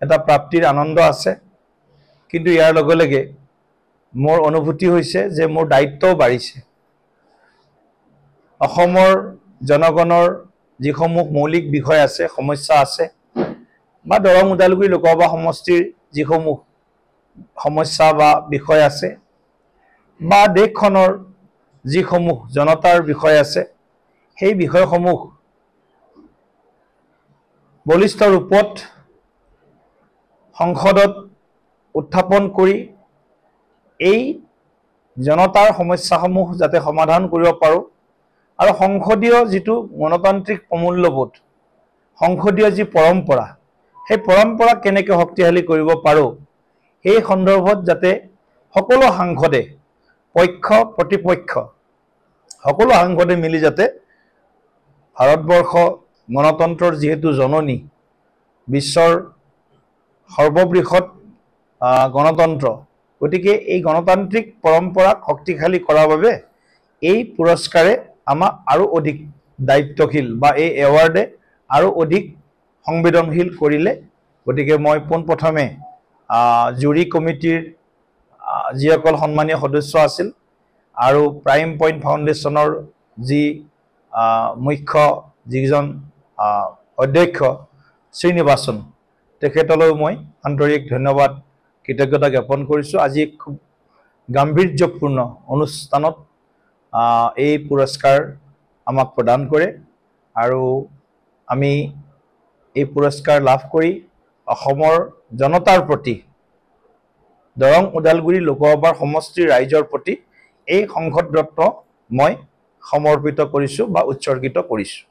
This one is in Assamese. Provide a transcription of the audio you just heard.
এটা প্ৰাপ্তিৰ আনন্দ আছে কিন্তু ইয়াৰ লগে লগে মোৰ অনুভূতি হৈছে যে মোৰ দায়িত্বও বাঢ়িছে অসমৰ জনগণৰ যিসমূহ মৌলিক বিষয় আছে সমস্যা আছে বা দৰং ওদালগুৰি লোকসভা সমষ্টিৰ যিসমূহ সমস্যা বা বিষয় আছে বা দেশখনৰ যিসমূহ জনতাৰ বিষয় আছে সেই বিষয়সমূহ বলিষ্ঠ ৰূপত সংসদত উত্থাপন কৰি এই জনতাৰ সমস্যাসমূহ যাতে সমাধান কৰিব পাৰো আৰু সংসদীয় যিটো গণতান্ত্ৰিক প্ৰমূল্যবোধ সংসদীয় যি পৰম্পৰা সেই পৰম্পৰা কেনেকৈ শক্তিশালী কৰিব পাৰো এই সন্দৰ্ভত যাতে সকলো সাংসদে পক্ষ প্ৰতিপক্ষ সকলো সাংসদে মিলি যাতে ভাৰতবৰ্ষ গণতন্ত্ৰৰ যেহেতু জননী বিশ্বৰ সৰ্ববৃহৎ গণতন্ত্ৰ গতিকে এই গণতান্ত্ৰিক পৰম্পৰাক শক্তিশালী কৰাৰ বাবে এই পুৰস্কাৰে আমাক আৰু অধিক দায়িত্বশীল বা এই এৱাৰ্ডে আৰু অধিক সংবেদনশীল কৰিলে গতিকে মই পোনপ্ৰথমে জুৰি কমিটিৰ যিসকল সন্মানীয় সদস্য আছিল আৰু প্ৰাইম পইণ্ট ফাউণ্ডেশ্যনৰ যি মুখ্য যিজন অধ্যক্ষ শ্ৰীনিবাসন তেখেতলৈ মই আন্তৰিক ধন্যবাদ কৃতজ্ঞতা জ্ঞাপন কৰিছোঁ আজি খুব গাম্ভীৰ্যপূৰ্ণ অনুষ্ঠানত এই পুৰস্কাৰ আমাক প্ৰদান কৰে আৰু আমি এই পুৰস্কাৰ লাভ কৰি অসমৰ জনতাৰ প্ৰতি দৰং ওদালগুৰি লোকসভাৰ সমষ্টিৰ ৰাইজৰ প্ৰতি এই সংসদ ৰত্ন মই সমৰ্পিত কৰিছোঁ বা উৎসৰ্গিত কৰিছোঁ